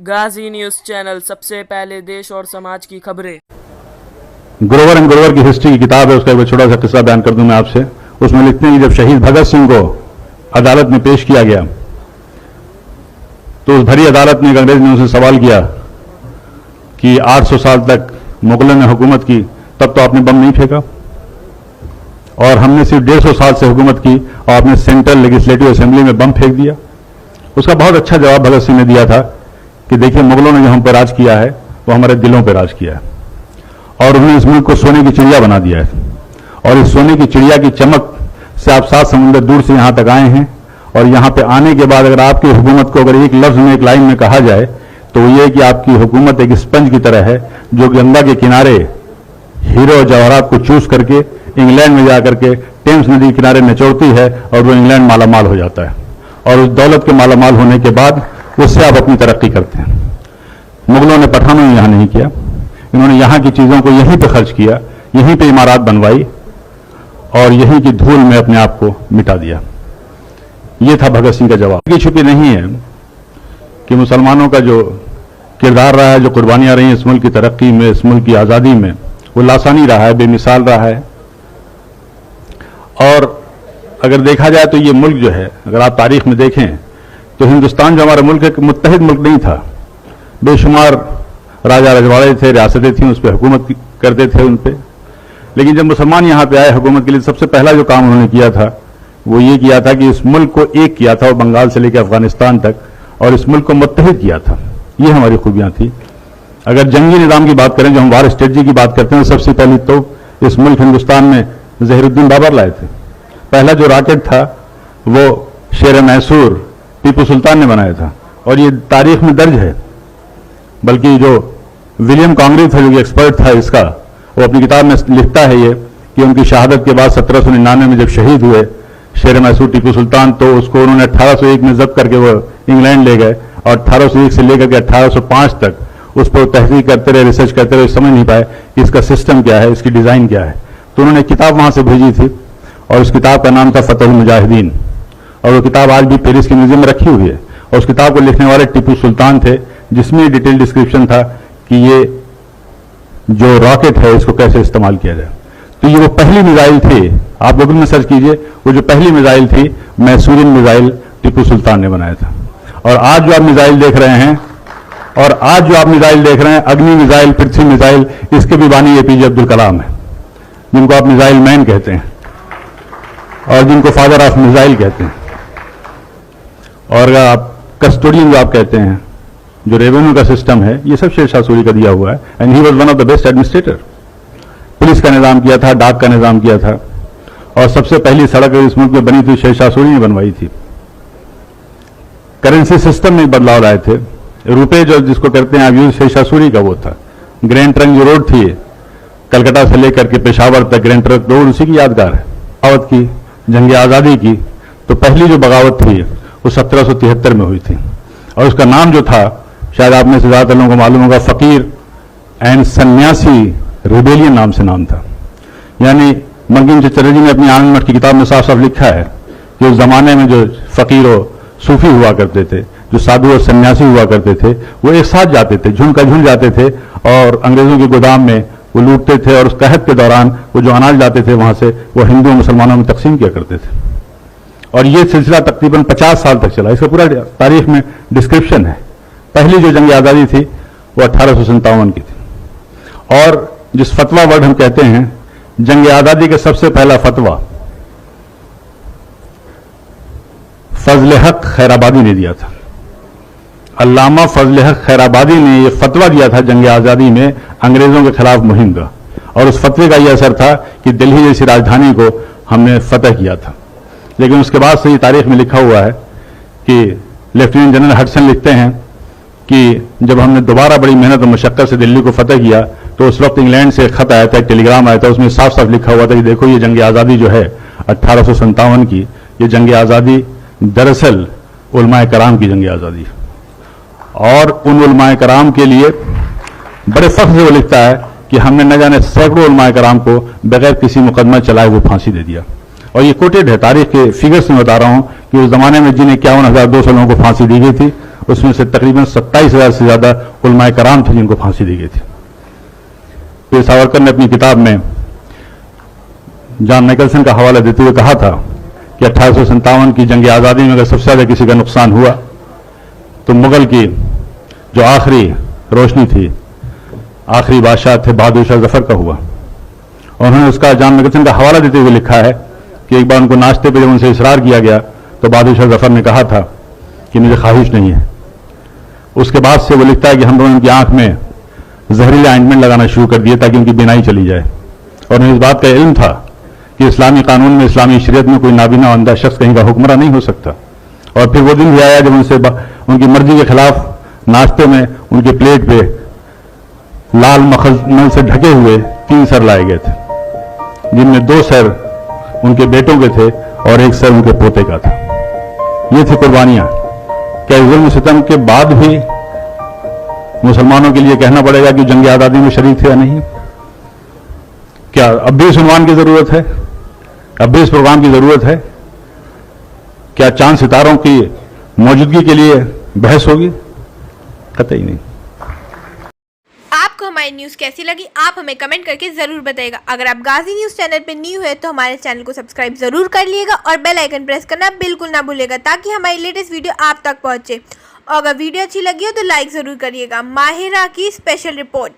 गाजी news channel, सबसे पहले देश और समाज की खबरें। ग्रोवर एंड ग्रोवर की हिस्ट्री की किताब है, उसका एक छोटा सा किस्सा बयान कर दूं मैं आपसे। उसमें लिखते हैं कि जब शहीद भगत सिंह को अदालत में पेश किया गया तो उस भरी अदालत में एक अंग्रेज ने उनसे सवाल किया कि 800 साल तक मुगलों ने हुकूमत की, तब तो आपने बम नहीं फेंका, और हमने सिर्फ 150 साल से हुकूमत की और आपने सेंट्रल लेजिस्लेटिव असेंबली में बम फेंक दिया। उसका बहुत अच्छा जवाब भगत सिंह ने दिया था कि देखिए, मुगलों ने जो हम पर राज किया है वो हमारे दिलों पर राज किया है, और उन्होंने इस मुल्क को सोने की चिड़िया बना दिया है। और इस सोने की चिड़िया की चमक से आप 7 समुंदर दूर से यहां तक आए हैं, और यहां पे आने के बाद अगर आपकी हुकूमत को अगर एक लफ्ज में, एक लाइन में कहा जाए तो वो ये कि आपकी हुकूमत एक स्पंज की तरह है जो गंगा के किनारे हीरो जवाहरात को चूस करके इंग्लैंड में जाकर के टेम्स नदी के किनारे निचोड़ती है, और वो इंग्लैंड मालामाल हो जाता है, और उस दौलत के मालामाल होने के बाद उससे आप अपनी तरक्की करते हैं। मुगलों ने, पठानों ने यहां नहीं किया, इन्होंने यहां की चीजों को यहीं पे खर्च किया, यहीं पे इमारत बनवाई और यहीं की धूल में अपने आप को मिटा दिया। यह था भगत सिंह का जवाब। की छुपी नहीं है कि मुसलमानों का जो किरदार रहा है, जो कुर्बानियां रही हैं इस मुल्क की तरक्की में, इस मुल्क की आजादी में, वो लासानी रहा है, बेमिसाल रहा है। और अगर देखा जाए तो ये मुल्क जो है, अगर आप तारीख में देखें तो हिंदुस्तान जो हमारा मुल्क है, मुत्तहिद मुल्क नहीं था। बेशुमार राजा रजवाड़े थे, रियासतें थीं, उस पर हुकूमत करते थे उन पर। लेकिन जब मुसलमान यहां पे आए हुकूमत के लिए, सबसे पहला जो काम उन्होंने किया था वो ये किया था कि इस मुल्क को एक किया था, और बंगाल से लेकर अफगानिस्तान तक, और इस मुल्क को मुत्तहिद किया था। ये हमारी खूबियां थी। अगर जंगी निज़ाम की बात करें, जो हम वार स्ट्रेटजी की बात करते हैं, सबसे पहले तो इस मुल्क हिंदुस्तान में ज़हीरुद्दीन बाबर लाए थे। पहला जो रॉकेट था वो शेर मैसूर टीपू सुल्तान ने बनाया था, और ये तारीख में दर्ज है। बल्कि जो विलियम कॉन्ग्री था, जो कि एक्सपर्ट था इसका, वो अपनी किताब में लिखता है ये कि उनकी शहादत के बाद 1799 में जब शहीद हुए शेर मैसूर टीपू सुल्तान, तो उसको उन्होंने 1801 में जब्त करके वो इंग्लैंड ले गए, और 1801 से लेकर के 1805 तक उस पर तहकीक करते रहे, रिसर्च करते रहे, समझ नहीं पाए कि इसका सिस्टम क्या है, इसकी डिजाइन क्या है। तो उन्होंने एक किताब वहां से भेजी थी, और उस किताब का नाम था फतहुल मुजाहिदीन, और वो किताब आज भी पेरिस के म्यूजियम में रखी हुई है। और उस किताब को लिखने वाले टीपू सुल्तान थे, जिसमें डिटेल डिस्क्रिप्शन था कि ये जो रॉकेट है इसको कैसे इस्तेमाल किया जाए। तो ये वो पहली मिसाइल थी, आप गूगल में सर्च कीजिए, वो जो पहली मिसाइल थी मैसूरियन मिसाइल टिप्पू सुल्तान ने बनाया था। और आज जो आप मिसाइल देख रहे हैं, अग्नि मिसाइल, पृथ्वी मिसाइल, इसके भी बानी एपीजे अब्दुल कलाम है, जिनको आप मिसाइल मैन कहते हैं और जिनको फादर ऑफ मिसाइल कहते हैं। और अगर आप कस्टोडियन जो आप कहते हैं, जो रेवेन्यू का सिस्टम है, ये सब शेर शाह सूरी का दिया हुआ है, and he was one of the best administrator. Police का निजाम किया था, डाक का निजाम किया था, और सबसे पहली सड़क इस मुल्क में बनी थी शेर शाह सूरी ने बनवाई थी। करेंसी सिस्टम में बदलाव लाए थे। रुपए जो जिसको कहते हैं आप यूज, शेर शाह सूरी का वो था। ग्रैंड ट्रंक जो रोड थी कलकत्ता से लेकर के पेशावर तक, ग्रैंड ट्रंक रोड उसी की यादगार है। बगावत की, जंग आज़ादी की, तो पहली जो बगावत थी वो 1773 में हुई थी, और उसका नाम जो था, शायद आप में से ज्यादातर लोगों को मालूम होगा, फकीर एंड सन्यासी रिबेलियन नाम से नाम था। यानी बंकिम चंद्र चटर्जी ने अपनी आनंद मठ की किताब में साफ साफ लिखा है कि उस जमाने में जो फकीर और सूफी हुआ करते थे, जो साधु और सन्यासी हुआ करते थे, वो एक साथ जाते थे, झुंड का झुंड जाते थे, और अंग्रेजों के गोदाम में वो लूटते थे, और उस कहत के दौरान वो जो अनाज लाते थे वहां से वो हिंदू और मुसलमानों में तकसीम किया करते थे। और ये सिलसिला तकरीबन 50 साल तक चला। इसका पूरा तारीख में डिस्क्रिप्शन है। पहली जो जंग आज़ादी थी वो 1857 की थी। और जिस फतवा वर्ड हम कहते हैं, जंग आज़ादी का सबसे पहला फतवा फजल हक खैराबादी ने दिया था। अल्लामा फजल हक खैराबादी ने यह फतवा दिया था जंग आज़ादी में अंग्रेजों के खिलाफ मुहिम का, और उस फतवे का यह असर था कि दिल्ली जैसी राजधानी को हमने फतह किया था। लेकिन उसके बाद से ये तारीख में लिखा हुआ है कि लेफ्टिनेंट जनरल हडसन लिखते हैं कि जब हमने दोबारा बड़ी मेहनत और मशक्कत से दिल्ली को फतह किया, तो उस वक्त इंग्लैंड से एक खत आया था, एक टेलीग्राम आया था, उसमें साफ साफ लिखा हुआ था कि देखो, ये जंग आज़ादी जो है 1857 की, ये जंग आज़ादी दरअसल उलमाए कराम की जंग आज़ादी, और उन उलमाए कराम के लिए बड़े फख्र से वो लिखता है कि हमने न जाने सैकड़ों उलमाए कराम को बगैर किसी मुकदमा चलाए वो फांसी दे दिया। और ये कोटेड है, तारीख के फिगर्स में बता रहा हूं कि उस जमाने में जिन्हें 51,200 लोगों को फांसी दी गई थी, उसमें से तकरीबन 27,000 से ज्यादा उलमाए कराम थे जिनको फांसी दी गई थी। वीर सावरकर ने अपनी किताब में जॉन निकलसन का हवाला देते हुए कहा था कि 1857 की जंग आज़ादी में अगर सबसे ज्यादा किसी का नुकसान हुआ तो मुगल की जो आखिरी रोशनी थी, आखिरी बादशाह थे बहादुर शाह जफर का हुआ। और उन्होंने उसका जॉन निकलसन का हवाला देते हुए लिखा है कि एक बार उनको नाश्ते पर जब उनसे इसरार किया गया तो बहादुर शाह जफर ने कहा था कि मुझे ख्वाहिश नहीं है। उसके बाद से वो लिखता है कि हम लोगों ने उनकी आंख में जहरीले ऑइंटमेंट लगाना शुरू कर दिया ताकि उनकी बीनाई चली जाए। और उन्हें इस बात का इल्म था कि इस्लामी कानून में, इस्लामी शरीयत में कोई नाबीना अंधा शख्स कहीं का हुक्मरान नहीं हो सकता। और फिर वो दिन भी आया जब उनसे उनकी मर्जी के खिलाफ नाश्ते में उनकी प्लेट पे लाल मखमल से ढके हुए 3 सर लाए गए थे, जिनमें 2 सर उनके बेटों के थे और 1 सर उनके पोते का था। ये थी कुर्बानियां। क्या जुल्म सितम के बाद भी मुसलमानों के लिए कहना पड़ेगा कि जंग आज़ादी में शरीक थे या नहीं? क्या अब भी इस उन्वान की जरूरत है? अब भी इस प्रोग्राम की जरूरत है? क्या चांद सितारों की मौजूदगी के लिए बहस होगी? कतई नहीं। आपको हमारी न्यूज़ कैसी लगी आप हमें कमेंट करके ज़रूर बताइएगा। अगर आप गाजी न्यूज़ चैनल पर न्यू है तो हमारे चैनल को सब्सक्राइब ज़रूर कर लिएगा और बेल आइकन प्रेस करना बिल्कुल ना भूलिएगा ताकि हमारी लेटेस्ट वीडियो आप तक पहुंचे। और अगर वीडियो अच्छी लगी हो तो लाइक ज़रूर करिएगा। माहिरा की स्पेशल रिपोर्ट।